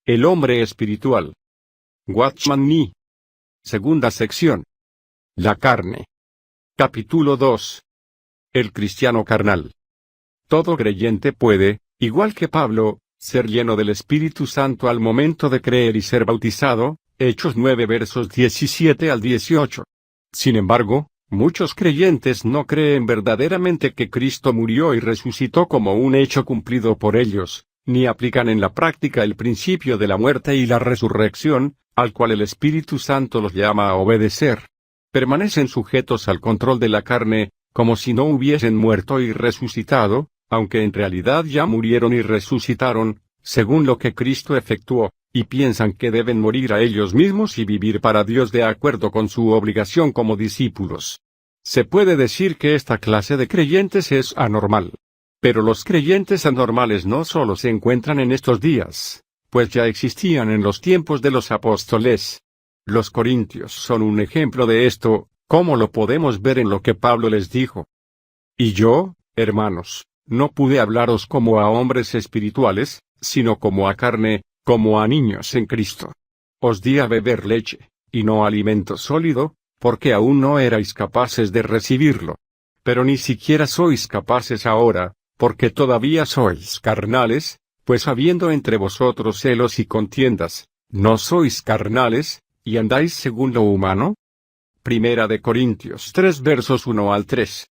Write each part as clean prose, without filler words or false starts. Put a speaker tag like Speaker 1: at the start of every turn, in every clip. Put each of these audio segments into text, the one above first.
Speaker 1: El hombre espiritual. Watchman Nee. Segunda sección. La carne. Capítulo 2. El cristiano carnal. Todo creyente puede, igual que Pablo, ser lleno del Espíritu Santo al momento de creer y ser bautizado, Hechos 9 versos 17 al 18. Sin embargo, muchos creyentes no creen verdaderamente que Cristo murió y resucitó como un hecho cumplido por ellos, ni aplican en la práctica el principio de la muerte y la resurrección, al cual el Espíritu Santo los llama a obedecer. Permanecen sujetos al control de la carne, como si no hubiesen muerto y resucitado, aunque en realidad ya murieron y resucitaron, según lo que Cristo efectuó, y piensan que deben morir a ellos mismos y vivir para Dios de acuerdo con su obligación como discípulos. Se puede decir que esta clase de creyentes es anormal. Pero los creyentes anormales no solo se encuentran en estos días, pues ya existían en los tiempos de los apóstoles. Los corintios son un ejemplo de esto, como lo podemos ver en lo que Pablo les dijo. Y yo, hermanos, no pude hablaros como a hombres espirituales, sino como a carne, como a niños en Cristo. Os di a beber leche, y no alimento sólido, porque aún no erais capaces de recibirlo. Pero ni siquiera sois capaces ahora, porque todavía sois carnales, pues habiendo entre vosotros celos y contiendas, ¿no sois carnales, y andáis según lo humano? Primera de Corintios 3 versos 1 al 3.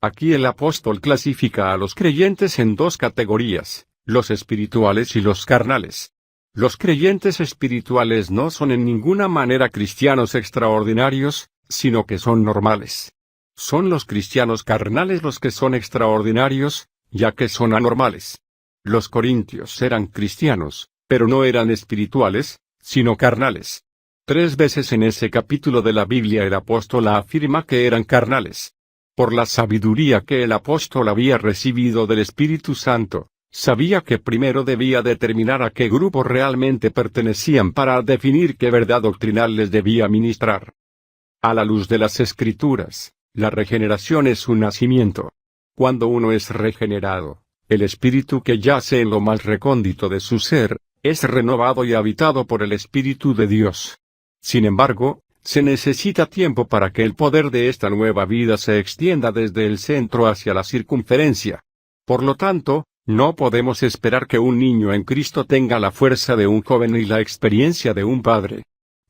Speaker 1: Aquí el apóstol clasifica a los creyentes en dos categorías, los espirituales y los carnales. Los creyentes espirituales no son en ninguna manera cristianos extraordinarios, sino que son normales. Son los cristianos carnales los que son extraordinarios, ya que son anormales. Los corintios eran cristianos, pero no eran espirituales, sino carnales. 3 veces en ese capítulo de la Biblia el apóstol afirma que eran carnales. Por la sabiduría que el apóstol había recibido del Espíritu Santo, sabía que primero debía determinar a qué grupo realmente pertenecían para definir qué verdad doctrinal les debía ministrar. A la luz de las Escrituras, la regeneración es un nacimiento. Cuando uno es regenerado, el espíritu que yace en lo más recóndito de su ser, es renovado y habitado por el Espíritu de Dios. Sin embargo, se necesita tiempo para que el poder de esta nueva vida se extienda desde el centro hacia la circunferencia. Por lo tanto, no podemos esperar que un niño en Cristo tenga la fuerza de un joven y la experiencia de un padre.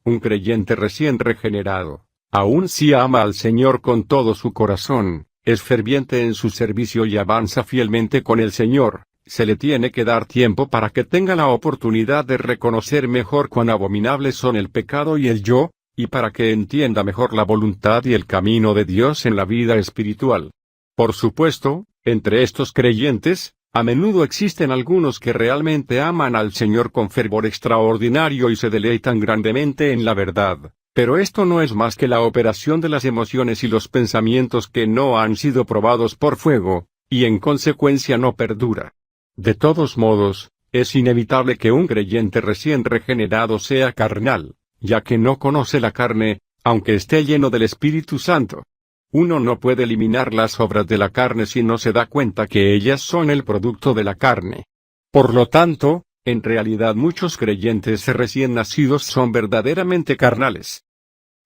Speaker 1: Un creyente recién regenerado, aun si ama al Señor con todo su corazón, es ferviente en su servicio y avanza fielmente con el Señor, se le tiene que dar tiempo para que tenga la oportunidad de reconocer mejor cuán abominables son el pecado y el yo, y para que entienda mejor la voluntad y el camino de Dios en la vida espiritual. Por supuesto, entre estos creyentes, a menudo existen algunos que realmente aman al Señor con fervor extraordinario y se deleitan grandemente en la verdad, pero esto no es más que la operación de las emociones y los pensamientos que no han sido probados por fuego, y en consecuencia no perdura. De todos modos, es inevitable que un creyente recién regenerado sea carnal, ya que no conoce la carne, aunque esté lleno del Espíritu Santo. Uno no puede eliminar las obras de la carne si no se da cuenta que ellas son el producto de la carne. Por lo tanto, en realidad muchos creyentes recién nacidos son verdaderamente carnales.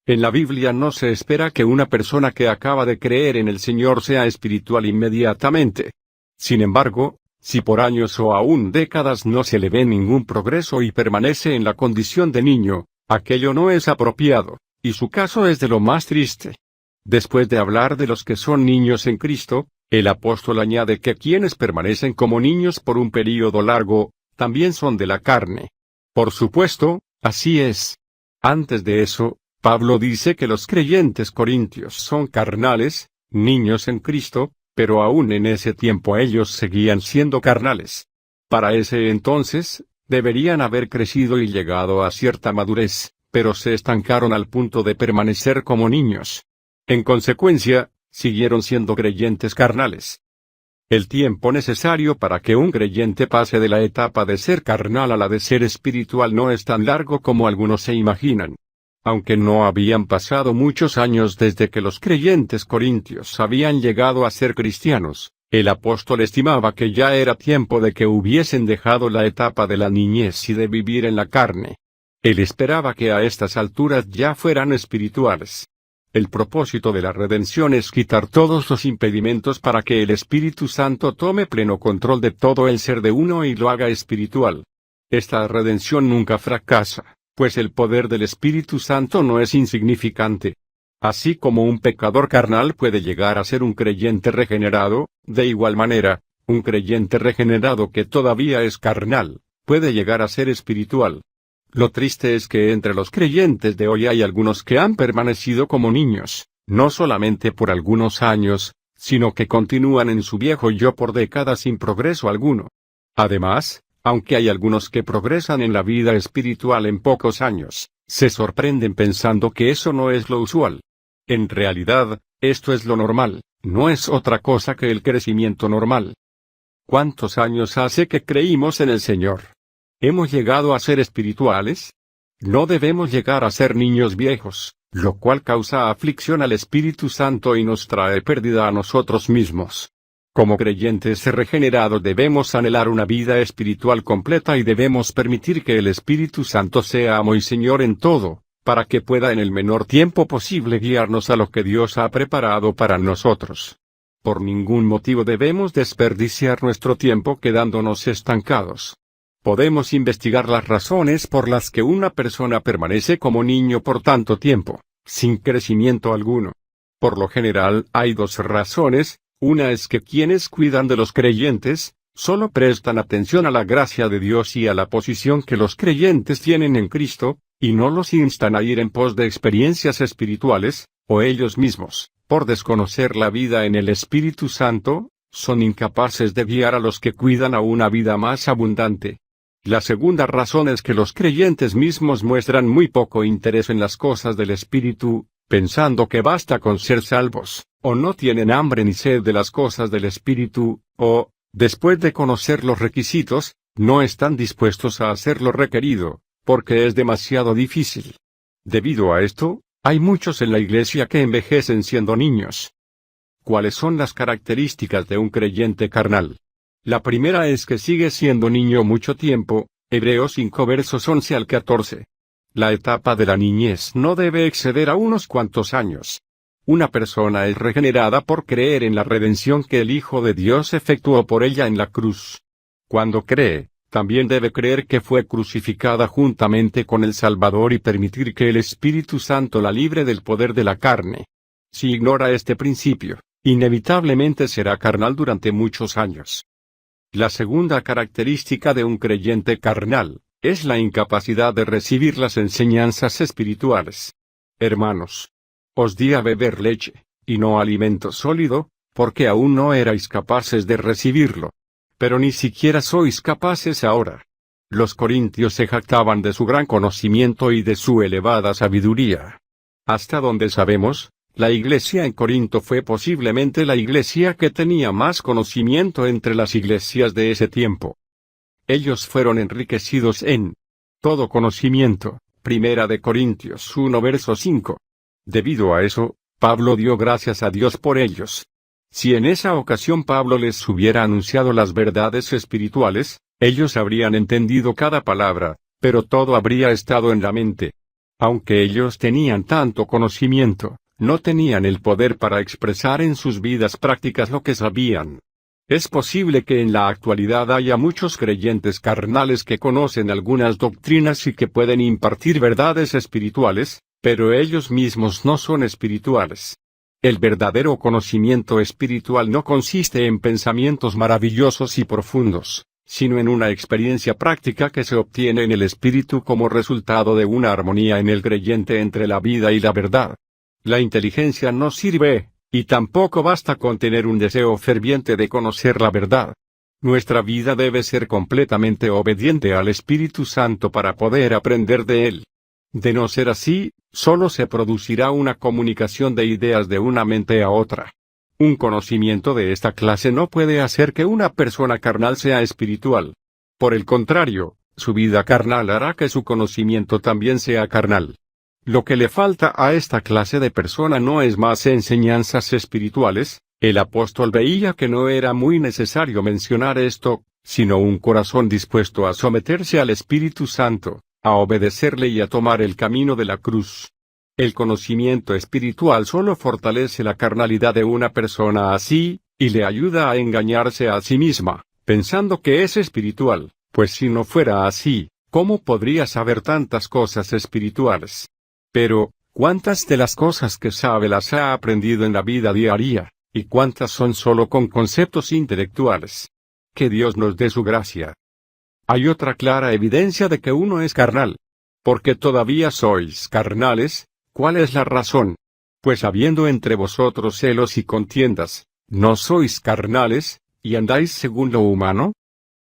Speaker 1: En la Biblia no se espera que una persona que acaba de creer en el Señor sea espiritual inmediatamente. Sin embargo, si por años o aún décadas no se le ve ningún progreso y permanece en la condición de niño, aquello no es apropiado, y su caso es de lo más triste. Después de hablar de los que son niños en Cristo, el apóstol añade que quienes permanecen como niños por un período largo, también son de la carne. Por supuesto, así es. Antes de eso, Pablo dice que los creyentes corintios son carnales, niños en Cristo, pero aún en ese tiempo ellos seguían siendo carnales. Para ese entonces, deberían haber crecido y llegado a cierta madurez, pero se estancaron al punto de permanecer como niños. En consecuencia, siguieron siendo creyentes carnales. El tiempo necesario para que un creyente pase de la etapa de ser carnal a la de ser espiritual no es tan largo como algunos se imaginan. Aunque no habían pasado muchos años desde que los creyentes corintios habían llegado a ser cristianos, El apóstol estimaba que ya era tiempo de que hubiesen dejado la etapa de la niñez y de vivir en la carne. Él esperaba que a estas alturas ya fueran espirituales. El propósito de la redención es quitar todos los impedimentos para que el Espíritu Santo tome pleno control de todo el ser de uno y lo haga espiritual. Esta redención nunca fracasa, pues el poder del Espíritu Santo no es insignificante. Así como un pecador carnal puede llegar a ser un creyente regenerado, de igual manera, un creyente regenerado que todavía es carnal, puede llegar a ser espiritual. Lo triste es que entre los creyentes de hoy hay algunos que han permanecido como niños, no solamente por algunos años, sino que continúan en su viejo yo por décadas sin progreso alguno. Además, aunque hay algunos que progresan en la vida espiritual en pocos años, se sorprenden pensando que eso no es lo usual. En realidad, esto es lo normal, no es otra cosa que el crecimiento normal. ¿Cuántos años hace que creímos en el Señor? ¿Hemos llegado a ser espirituales? No debemos llegar a ser niños viejos, lo cual causa aflicción al Espíritu Santo y nos trae pérdida a nosotros mismos. Como creyentes regenerados debemos anhelar una vida espiritual completa y debemos permitir que el Espíritu Santo sea amo y Señor en todo, para que pueda en el menor tiempo posible guiarnos a lo que Dios ha preparado para nosotros. Por ningún motivo debemos desperdiciar nuestro tiempo quedándonos estancados. Podemos investigar las razones por las que una persona permanece como niño por tanto tiempo, sin crecimiento alguno. Por lo general, hay dos razones. Una es que quienes cuidan de los creyentes, solo prestan atención a la gracia de Dios y a la posición que los creyentes tienen en Cristo, y no los instan a ir en pos de experiencias espirituales, o ellos mismos, por desconocer la vida en el Espíritu Santo, son incapaces de guiar a los que cuidan a una vida más abundante. La segunda razón es que los creyentes mismos muestran muy poco interés en las cosas del Espíritu, pensando que basta con ser salvos, o no tienen hambre ni sed de las cosas del Espíritu, o, después de conocer los requisitos, no están dispuestos a hacer lo requerido, porque es demasiado difícil. Debido a esto, hay muchos en la iglesia que envejecen siendo niños. ¿Cuáles son las características de un creyente carnal? La primera es que sigue siendo niño mucho tiempo, Hebreos 5 versos 11 al 14. La etapa de la niñez no debe exceder a unos cuantos años. Una persona es regenerada por creer en la redención que el Hijo de Dios efectuó por ella en la cruz. Cuando cree, también debe creer que fue crucificada juntamente con el Salvador y permitir que el Espíritu Santo la libre del poder de la carne. Si ignora este principio, inevitablemente será carnal durante muchos años. La segunda característica de un creyente carnal es la incapacidad de recibir las enseñanzas espirituales. Hermanos, os di a beber leche, y no alimento sólido, porque aún no erais capaces de recibirlo. Pero ni siquiera sois capaces ahora. Los corintios se jactaban de su gran conocimiento y de su elevada sabiduría. Hasta donde sabemos, la iglesia en Corinto fue posiblemente la iglesia que tenía más conocimiento entre las iglesias de ese tiempo. Ellos fueron enriquecidos en todo conocimiento, Primera de Corintios 1 verso 5. Debido a eso, Pablo dio gracias a Dios por ellos. Si en esa ocasión Pablo les hubiera anunciado las verdades espirituales, ellos habrían entendido cada palabra, pero todo habría estado en la mente. Aunque ellos tenían tanto conocimiento, no tenían el poder para expresar en sus vidas prácticas lo que sabían. Es posible que en la actualidad haya muchos creyentes carnales que conocen algunas doctrinas y que pueden impartir verdades espirituales, pero ellos mismos no son espirituales. El verdadero conocimiento espiritual no consiste en pensamientos maravillosos y profundos, sino en una experiencia práctica que se obtiene en el espíritu como resultado de una armonía en el creyente entre la vida y la verdad. La inteligencia no sirve, y tampoco basta con tener un deseo ferviente de conocer la verdad. Nuestra vida debe ser completamente obediente al Espíritu Santo para poder aprender de él. De no ser así, solo se producirá una comunicación de ideas de una mente a otra. Un conocimiento de esta clase no puede hacer que una persona carnal sea espiritual. Por el contrario, su vida carnal hará que su conocimiento también sea carnal. Lo que le falta a esta clase de persona no es más enseñanzas espirituales, El apóstol veía que no era muy necesario mencionar esto, sino un corazón dispuesto a someterse al Espíritu Santo, a obedecerle y a tomar el camino de la cruz. El conocimiento espiritual solo fortalece la carnalidad de una persona así, y le ayuda a engañarse a sí misma, pensando que es espiritual, pues si no fuera así, ¿cómo podría saber tantas cosas espirituales? Pero, ¿cuántas de las cosas que sabe las ha aprendido en la vida diaria, y cuántas son solo con conceptos intelectuales? Que Dios nos dé su gracia. Hay otra clara evidencia de que uno es carnal. Porque todavía sois carnales. ¿Cuál es la razón? Pues habiendo entre vosotros celos y contiendas, ¿no sois carnales, y andáis según lo humano?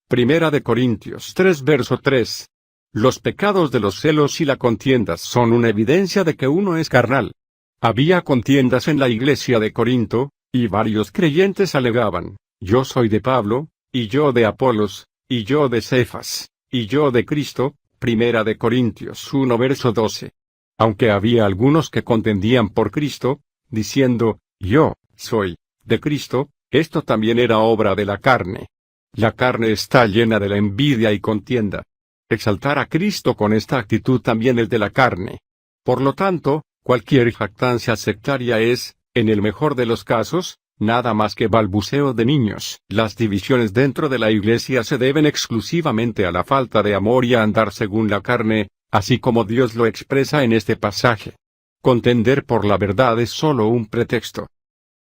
Speaker 1: Primera de Corintios 3 verso 3. Los pecados de los celos y la contiendas son una evidencia de que uno es carnal. Había contiendas en la iglesia de Corinto, y varios creyentes alegaban, yo soy de Pablo, y yo de Apolos, y yo de Cefas, y yo de Cristo. Primera de Corintios 1 verso 12. Aunque había algunos que contendían por Cristo, diciendo, yo soy de Cristo, esto también era obra de la carne. La carne está llena de la envidia y contienda. Exaltar a Cristo con esta actitud también es de la carne. Por lo tanto, cualquier jactancia sectaria es, en el mejor de los casos, nada más que balbuceo de niños. Las divisiones dentro de la iglesia se deben exclusivamente a la falta de amor y a andar según la carne, así como Dios lo expresa en este pasaje. Contender por la verdad es solo un pretexto.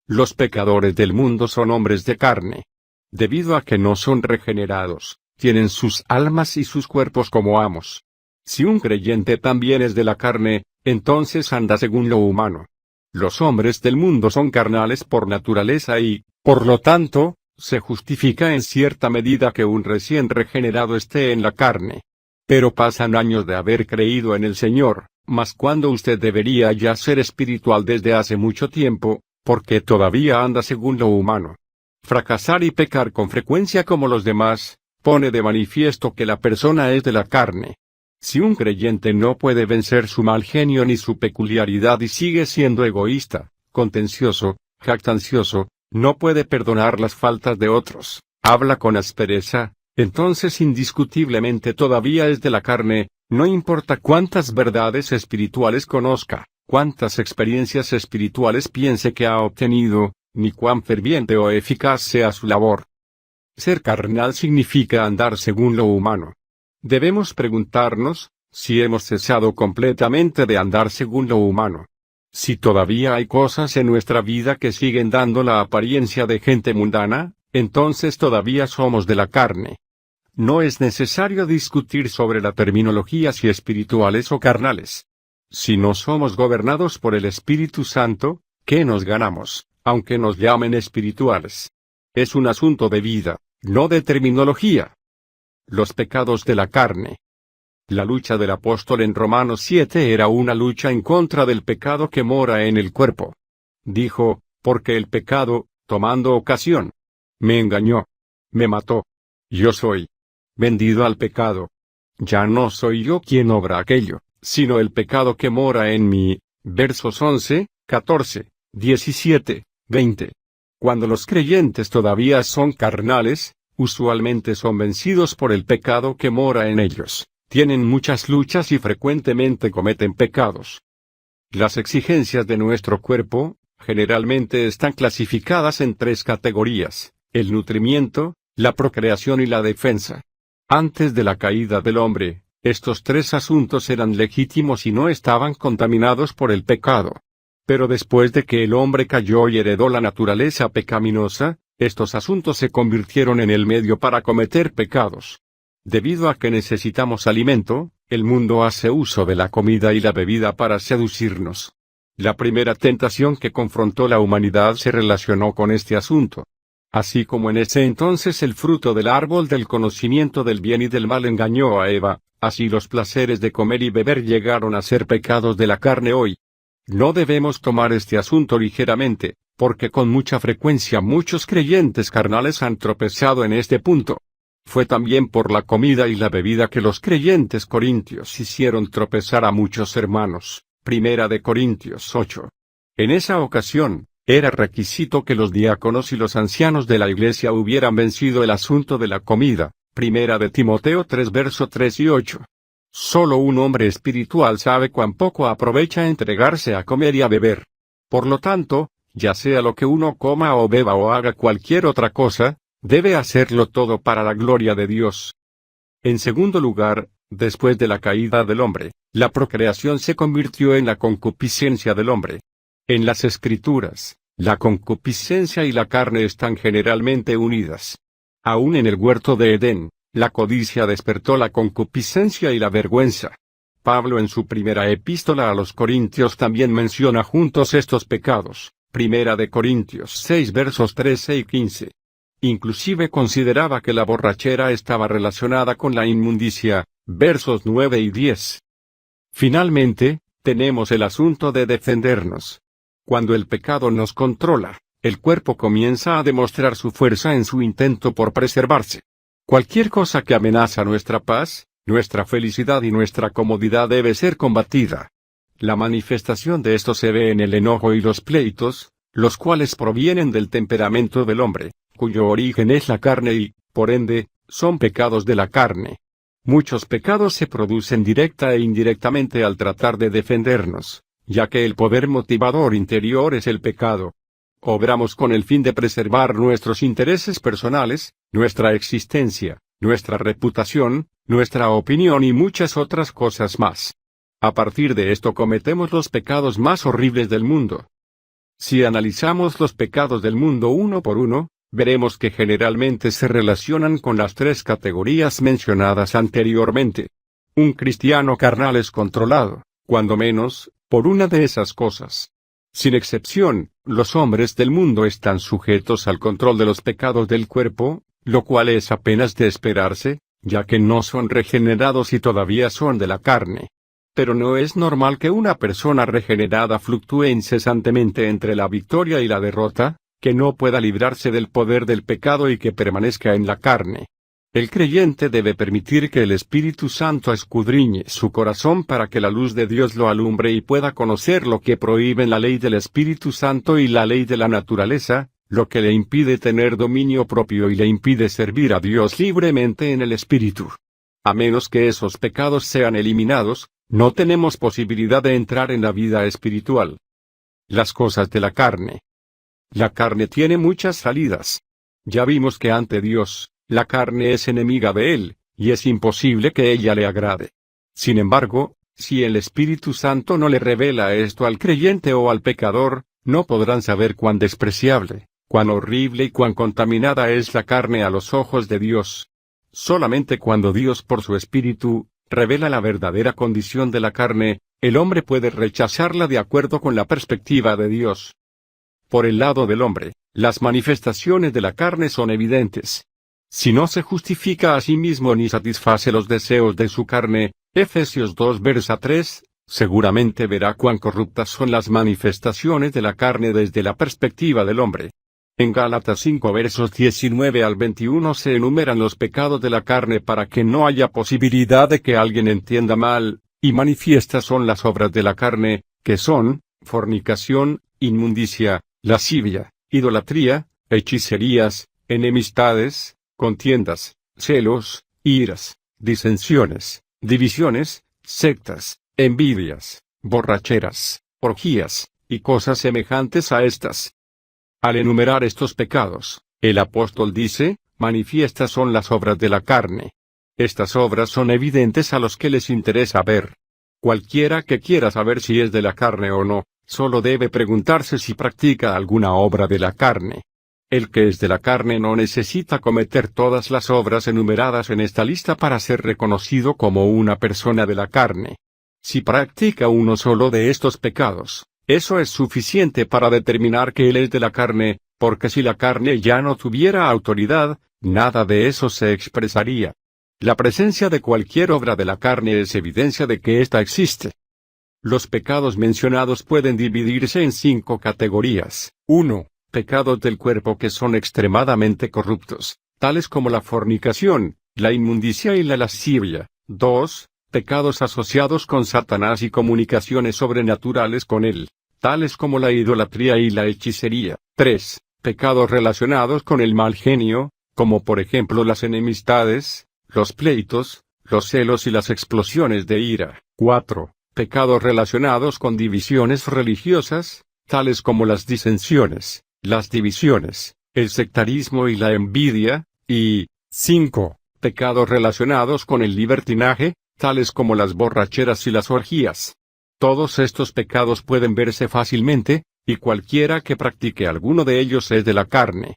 Speaker 1: Los pecadores del mundo son hombres de carne. Debido a que no son regenerados, tienen sus almas y sus cuerpos como amos. Si un creyente también es de la carne, entonces anda según lo humano. Los hombres del mundo son carnales por naturaleza y, por lo tanto, se justifica en cierta medida que un recién regenerado esté en la carne. Pero pasan años de haber creído en el Señor, mas cuando usted debería ya ser espiritual desde hace mucho tiempo, porque todavía anda según lo humano. Fracasar y pecar con frecuencia como los demás, pone de manifiesto que la persona es de la carne. Si un creyente no puede vencer su mal genio ni su peculiaridad y sigue siendo egoísta, contencioso, jactancioso, no puede perdonar las faltas de otros, habla con aspereza, entonces indiscutiblemente todavía es de la carne, no importa cuántas verdades espirituales conozca, cuántas experiencias espirituales piense que ha obtenido, ni cuán ferviente o eficaz sea su labor. Ser carnal significa andar según lo humano. Debemos preguntarnos, si hemos cesado completamente de andar según lo humano. Si todavía hay cosas en nuestra vida que siguen dando la apariencia de gente mundana, entonces todavía somos de la carne. No es necesario discutir sobre la terminología si espirituales o carnales. Si no somos gobernados por el Espíritu Santo, ¿qué nos ganamos, aunque nos llamen espirituales? Es un asunto de vida, no de terminología. Los pecados de la carne. La lucha del apóstol en Romanos 7 era una lucha en contra del pecado que mora en el cuerpo. Dijo, porque el pecado, tomando ocasión, me engañó, me mató. Yo soy vendido al pecado. Ya no soy yo quien obra aquello, sino el pecado que mora en mí. Versos 11, 14, 17, 20. Cuando los creyentes todavía son carnales, usualmente son vencidos por el pecado que mora en ellos, tienen muchas luchas y frecuentemente cometen pecados. Las exigencias de nuestro cuerpo, generalmente están clasificadas en 3 categorías: el nutrimiento, la procreación y la defensa. Antes de la caída del hombre, estos 3 asuntos eran legítimos y no estaban contaminados por el pecado. Pero después de que el hombre cayó y heredó la naturaleza pecaminosa, estos asuntos se convirtieron en el medio para cometer pecados. Debido a que necesitamos alimento, el mundo hace uso de la comida y la bebida para seducirnos. La primera tentación que confrontó la humanidad se relacionó con este asunto. Así como en ese entonces el fruto del árbol del conocimiento del bien y del mal engañó a Eva, así los placeres de comer y beber llegaron a ser pecados de la carne hoy. No debemos tomar este asunto ligeramente, porque con mucha frecuencia muchos creyentes carnales han tropezado en este punto. Fue también por la comida y la bebida que los creyentes corintios hicieron tropezar a muchos hermanos. Primera de Corintios 8. En esa ocasión, Era requisito que los diáconos y los ancianos de la iglesia hubieran vencido el asunto de la comida. Primera de Timoteo 3 verso 3 y 8. Solo un hombre espiritual sabe cuán poco aprovecha entregarse a comer y a beber. Por lo tanto, ya sea lo que uno coma o beba o haga cualquier otra cosa, debe hacerlo todo para la gloria de Dios. En segundo lugar, después de la caída del hombre, la procreación se convirtió en la concupiscencia del hombre. En las Escrituras, la concupiscencia y la carne están generalmente unidas. Aún en el huerto de Edén, la codicia despertó la concupiscencia y la vergüenza. Pablo en su primera epístola a los Corintios también menciona juntos estos pecados. Primera de Corintios 6 versos 13 y 15. Inclusive consideraba que la borrachera estaba relacionada con la inmundicia, versos 9 y 10. Finalmente, tenemos el asunto de defendernos. Cuando el pecado nos controla, el cuerpo comienza a demostrar su fuerza en su intento por preservarse. Cualquier cosa que amenaza nuestra paz, nuestra felicidad y nuestra comodidad debe ser combatida. La manifestación de esto se ve en el enojo y los pleitos, los cuales provienen del temperamento del hombre, cuyo origen es la carne y, por ende, son pecados de la carne. Muchos pecados se producen directa e indirectamente al tratar de defendernos, ya que el poder motivador interior es el pecado. Obramos con el fin de preservar nuestros intereses personales, nuestra existencia, nuestra reputación, nuestra opinión y muchas otras cosas más. A partir de esto cometemos los pecados más horribles del mundo. Si analizamos los pecados del mundo uno por uno, veremos que generalmente se relacionan con las tres categorías mencionadas anteriormente. Un cristiano carnal es controlado, cuando menos, por una de esas cosas. Sin excepción, los hombres del mundo están sujetos al control de los pecados del cuerpo, lo cual es apenas de esperarse, ya que no son regenerados y todavía son de la carne. Pero no es normal que una persona regenerada fluctúe incesantemente entre la victoria y la derrota, que no pueda librarse del poder del pecado y que permanezca en la carne. El creyente debe permitir que el Espíritu Santo escudriñe su corazón para que la luz de Dios lo alumbre y pueda conocer lo que prohíben la ley del Espíritu Santo y la ley de la naturaleza, lo que le impide tener dominio propio y le impide servir a Dios libremente en el Espíritu. A menos que esos pecados sean eliminados, no tenemos posibilidad de entrar en la vida espiritual. Las cosas de la carne. La carne tiene muchas salidas. Ya vimos que ante Dios, la carne es enemiga de él, y es imposible que ella le agrade. Sin embargo, si el Espíritu Santo no le revela esto al creyente o al pecador, no podrán saber cuán despreciable, cuán horrible y cuán contaminada es la carne a los ojos de Dios. Solamente cuando Dios por su Espíritu revela la verdadera condición de la carne, el hombre puede rechazarla de acuerdo con la perspectiva de Dios. Por el lado del hombre, las manifestaciones de la carne son evidentes. Si no se justifica a sí mismo ni satisface los deseos de su carne, Efesios 2 verso 3, seguramente verá cuán corruptas son las manifestaciones de la carne desde la perspectiva del hombre. En Gálatas 5 versos 19 al 21 se enumeran los pecados de la carne para que no haya posibilidad de que alguien entienda mal, y manifiestas son las obras de la carne, que son, fornicación, inmundicia, lascivia, idolatría, hechicerías, enemistades, contiendas, celos, iras, disensiones, divisiones, sectas, envidias, borracheras, orgías, y cosas semejantes a estas. Al enumerar estos pecados, el apóstol dice, manifiestas son las obras de la carne. Estas obras son evidentes a los que les interesa ver. Cualquiera que quiera saber si es de la carne o no, solo debe preguntarse si practica alguna obra de la carne. El que es de la carne no necesita cometer todas las obras enumeradas en esta lista para ser reconocido como una persona de la carne. Si practica uno solo de estos pecados, eso es suficiente para determinar que él es de la carne, porque si la carne ya no tuviera autoridad, nada de eso se expresaría. La presencia de cualquier obra de la carne es evidencia de que ésta existe. Los pecados mencionados pueden dividirse en 5 categorías. 1. Pecados del cuerpo que son extremadamente corruptos, tales como la fornicación, la inmundicia y la lascivia. 2. Pecados asociados con Satanás y comunicaciones sobrenaturales con él, tales como la idolatría y la hechicería. 3. Pecados relacionados con el mal genio, como por ejemplo las enemistades, los pleitos, los celos y las explosiones de ira. 4. Pecados relacionados con divisiones religiosas, tales como las disensiones, las divisiones, el sectarismo y la envidia. Y 5. Pecados relacionados con el libertinaje, tales como las borracheras y las orgías. Todos estos pecados pueden verse fácilmente, y cualquiera que practique alguno de ellos es de la carne.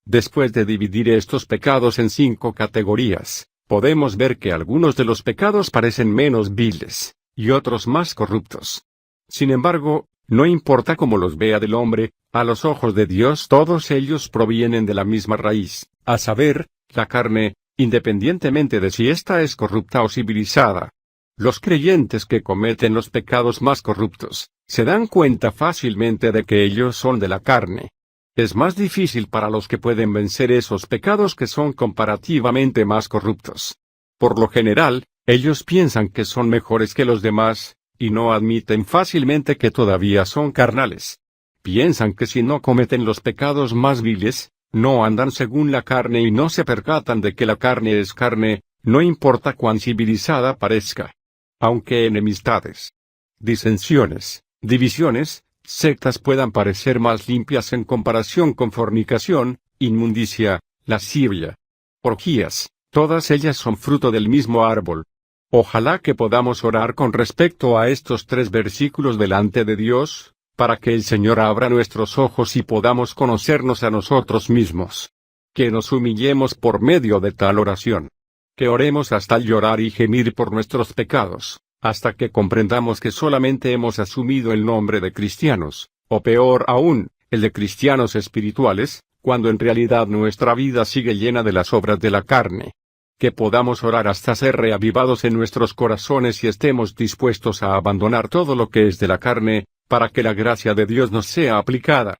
Speaker 1: Después de dividir estos pecados en 5 categorías, podemos ver que algunos de los pecados parecen menos viles, y otros más corruptos. Sin embargo, no importa cómo los vea del hombre, a los ojos de Dios todos ellos provienen de la misma raíz, a saber, la carne, independientemente de si ésta es corrupta o civilizada. Los creyentes que cometen los pecados más corruptos, se dan cuenta fácilmente de que ellos son de la carne. Es más difícil para los que pueden vencer esos pecados que son comparativamente más corruptos. Por lo general, ellos piensan que son mejores que los demás, y no admiten fácilmente que todavía son carnales. Piensan que si no cometen los pecados más viles, no andan según la carne y no se percatan de que la carne es carne, no importa cuán civilizada parezca. Aunque enemistades, disensiones, divisiones, sectas puedan parecer más limpias en comparación con fornicación, inmundicia, lascivia, orgías, todas ellas son fruto del mismo árbol. Ojalá que podamos orar con respecto a estos 3 versículos delante de Dios, para que el Señor abra nuestros ojos y podamos conocernos a nosotros mismos. Que nos humillemos por medio de tal oración. Que oremos hasta llorar y gemir por nuestros pecados, hasta que comprendamos que solamente hemos asumido el nombre de cristianos, o peor aún, el de cristianos espirituales, cuando en realidad nuestra vida sigue llena de las obras de la carne. Que podamos orar hasta ser reavivados en nuestros corazones y estemos dispuestos a abandonar todo lo que es de la carne, para que la gracia de Dios nos sea aplicada.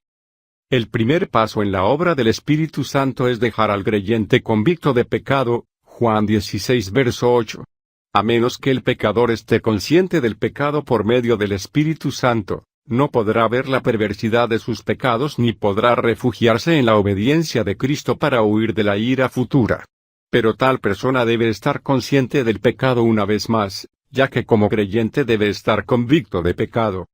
Speaker 1: El primer paso en la obra del Espíritu Santo es dejar al creyente convicto de pecado, Juan 16 verso 8. A menos que el pecador esté consciente del pecado por medio del Espíritu Santo, no podrá ver la perversidad de sus pecados ni podrá refugiarse en la obediencia de Cristo para huir de la ira futura. Pero tal persona debe estar consciente del pecado una vez más, ya que como creyente debe estar convicto de pecado.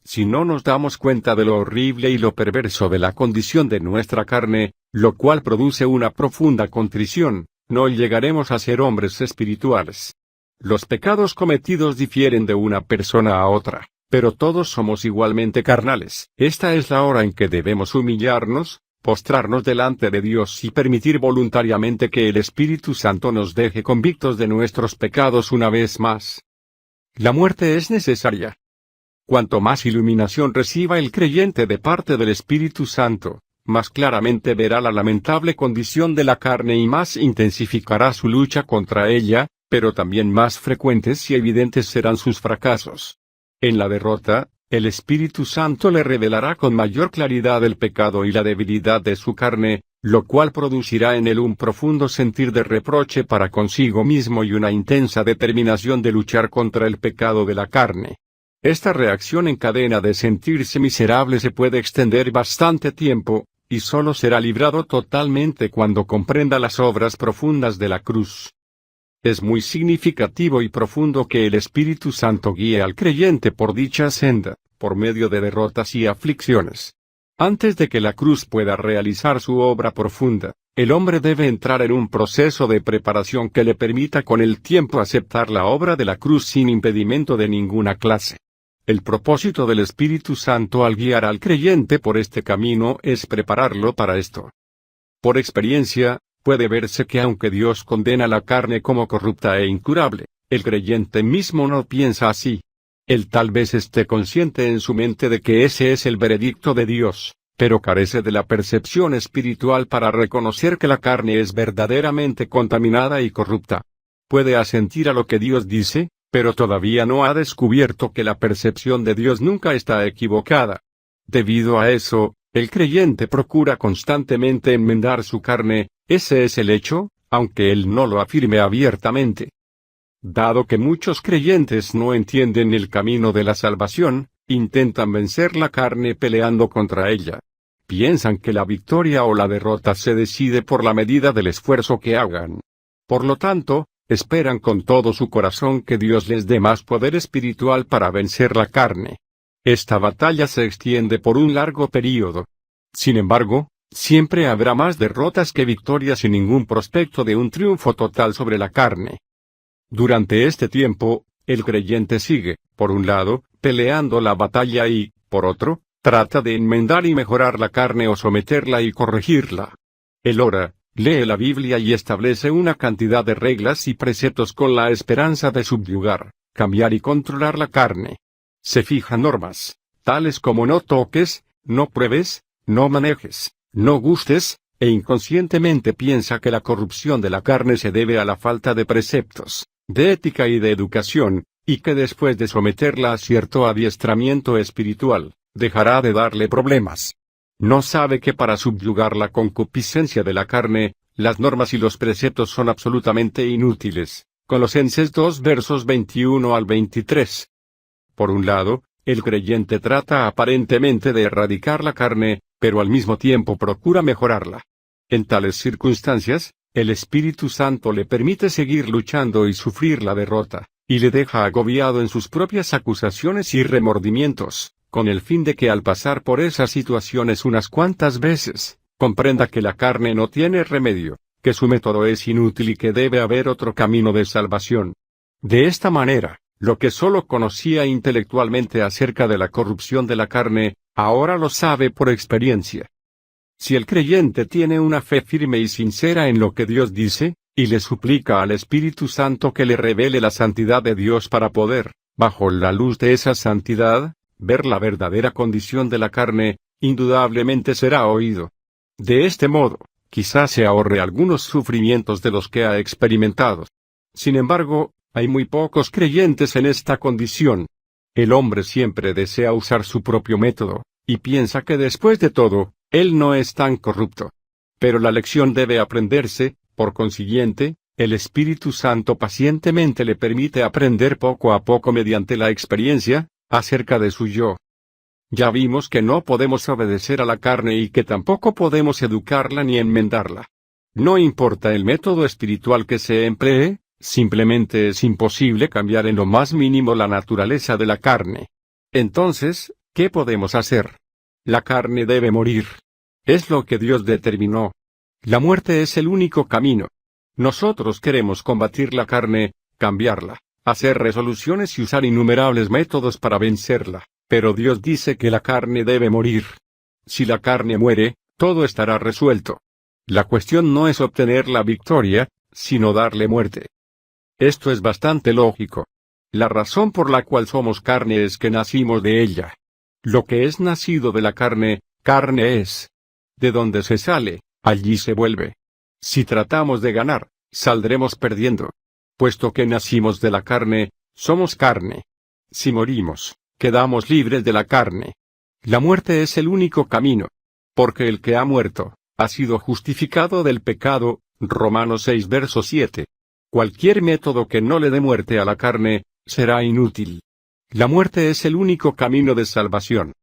Speaker 1: Si no nos damos cuenta de lo horrible y lo perverso de la condición de nuestra carne, lo cual produce una profunda contrición, no llegaremos a ser hombres espirituales. Los pecados cometidos difieren de una persona a otra, pero todos somos igualmente carnales. Esta es la hora en que debemos humillarnos, postrarnos delante de Dios y permitir voluntariamente que el Espíritu Santo nos deje convictos de nuestros pecados una vez más. La muerte es necesaria. Cuanto más iluminación reciba el creyente de parte del Espíritu Santo, más claramente verá la lamentable condición de la carne y más intensificará su lucha contra ella, pero también más frecuentes y evidentes serán sus fracasos. En la derrota, el Espíritu Santo le revelará con mayor claridad el pecado y la debilidad de su carne, lo cual producirá en él un profundo sentir de reproche para consigo mismo y una intensa determinación de luchar contra el pecado de la carne. Esta reacción en cadena de sentirse miserable se puede extender bastante tiempo, y solo será librado totalmente cuando comprenda las obras profundas de la cruz. Es muy significativo y profundo que el Espíritu Santo guíe al creyente por dicha senda, por medio de derrotas y aflicciones. Antes de que la cruz pueda realizar su obra profunda, el hombre debe entrar en un proceso de preparación que le permita con el tiempo aceptar la obra de la cruz sin impedimento de ninguna clase. El propósito del Espíritu Santo al guiar al creyente por este camino es prepararlo para esto. Por experiencia, puede verse que aunque Dios condena la carne como corrupta e incurable, el creyente mismo no piensa así. Él tal vez esté consciente en su mente de que ese es el veredicto de Dios, pero carece de la percepción espiritual para reconocer que la carne es verdaderamente contaminada y corrupta. Puede asentir a lo que Dios dice, pero todavía no ha descubierto que la percepción de Dios nunca está equivocada. Debido a eso, el creyente procura constantemente enmendar su carne, ese es el hecho, aunque él no lo afirme abiertamente. Dado que muchos creyentes no entienden el camino de la salvación, intentan vencer la carne peleando contra ella. Piensan que la victoria o la derrota se decide por la medida del esfuerzo que hagan. Por lo tanto, esperan con todo su corazón que Dios les dé más poder espiritual para vencer la carne. Esta batalla se extiende por un largo período. Sin embargo, siempre habrá más derrotas que victorias y ningún prospecto de un triunfo total sobre la carne. Durante este tiempo, el creyente sigue, por un lado, peleando la batalla y, por otro, trata de enmendar y mejorar la carne o someterla y corregirla. Él ora, lee la Biblia y establece una cantidad de reglas y preceptos con la esperanza de subyugar, cambiar y controlar la carne. Se fija normas, tales como no toques, no pruebes, no manejes, no gustes, e inconscientemente piensa que la corrupción de la carne se debe a la falta de preceptos, de ética y de educación, y que después de someterla a cierto adiestramiento espiritual, dejará de darle problemas. No sabe que para subyugar la concupiscencia de la carne, las normas y los preceptos son absolutamente inútiles. Colosenses 2 versos 21 al 23. Por un lado, el creyente trata aparentemente de erradicar la carne, pero al mismo tiempo procura mejorarla. En tales circunstancias, el Espíritu Santo le permite seguir luchando y sufrir la derrota, y le deja agobiado en sus propias acusaciones y remordimientos, con el fin de que al pasar por esas situaciones unas cuantas veces, comprenda que la carne no tiene remedio, que su método es inútil y que debe haber otro camino de salvación. De esta manera, lo que solo conocía intelectualmente acerca de la corrupción de la carne, ahora lo sabe por experiencia. Si el creyente tiene una fe firme y sincera en lo que Dios dice, y le suplica al Espíritu Santo que le revele la santidad de Dios para poder, bajo la luz de esa santidad, ver la verdadera condición de la carne, indudablemente será oído. De este modo, quizás se ahorre algunos sufrimientos de los que ha experimentado. Sin embargo, hay muy pocos creyentes en esta condición. El hombre siempre desea usar su propio método, y piensa que después de todo, él no es tan corrupto. Pero la lección debe aprenderse, por consiguiente, el Espíritu Santo pacientemente le permite aprender poco a poco mediante la experiencia, acerca de su yo. Ya vimos que no podemos obedecer a la carne y que tampoco podemos educarla ni enmendarla. No importa el método espiritual que se emplee, simplemente es imposible cambiar en lo más mínimo la naturaleza de la carne. Entonces, ¿qué podemos hacer? La carne debe morir. Es lo que Dios determinó. La muerte es el único camino. Nosotros queremos combatir la carne, cambiarla, hacer resoluciones y usar innumerables métodos para vencerla, pero Dios dice que la carne debe morir. Si la carne muere, todo estará resuelto. La cuestión no es obtener la victoria, sino darle muerte. Esto es bastante lógico. La razón por la cual somos carne es que nacimos de ella. Lo que es nacido de la carne, carne es. De donde se sale, allí se vuelve. Si tratamos de ganar, saldremos perdiendo. Puesto que nacimos de la carne, somos carne. Si morimos, quedamos libres de la carne. La muerte es el único camino. Porque el que ha muerto, ha sido justificado del pecado, Romanos 6 verso 7. Cualquier método que no le dé muerte a la carne, será inútil. La muerte es el único camino de salvación.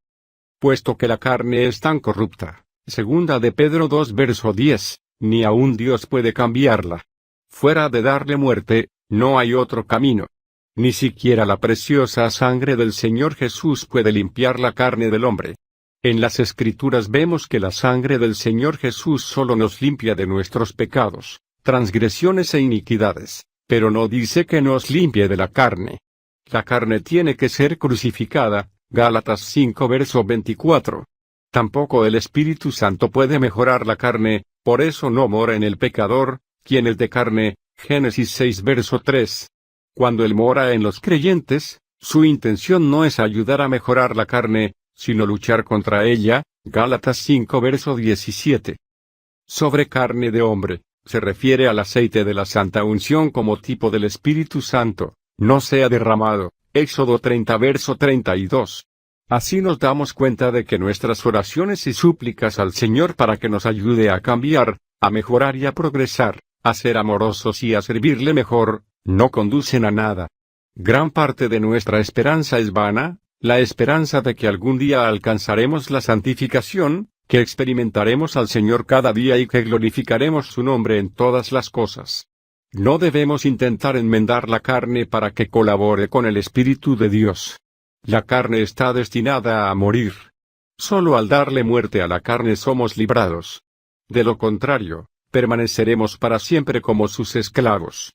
Speaker 1: Puesto que la carne es tan corrupta, segunda de Pedro 2 verso 10, ni aun Dios puede cambiarla. Fuera de darle muerte, no hay otro camino. Ni siquiera la preciosa sangre del Señor Jesús puede limpiar la carne del hombre. En las Escrituras vemos que la sangre del Señor Jesús solo nos limpia de nuestros pecados, transgresiones e iniquidades, pero no dice que nos limpie de la carne. La carne tiene que ser crucificada, Gálatas 5 verso 24. Tampoco el Espíritu Santo puede mejorar la carne, por eso no mora en el pecador, quien es de carne, Génesis 6 verso 3. Cuando Él mora en los creyentes, su intención no es ayudar a mejorar la carne, sino luchar contra ella, Gálatas 5 verso 17. Sobre carne de hombre, se refiere al aceite de la santa unción como tipo del Espíritu Santo, no sea derramado, Éxodo 30 verso 32. Así nos damos cuenta de que nuestras oraciones y súplicas al Señor para que nos ayude a cambiar, a mejorar y a progresar, a ser amorosos y a servirle mejor, no conducen a nada. Gran parte de nuestra esperanza es vana, La esperanza de que algún día alcanzaremos la santificación, que experimentaremos al Señor cada día y que glorificaremos su nombre en todas las cosas. No debemos intentar enmendar la carne para que colabore con el Espíritu de Dios. La carne está destinada a morir. Solo al darle muerte a la carne somos librados. De lo contrario, permaneceremos para siempre como sus esclavos.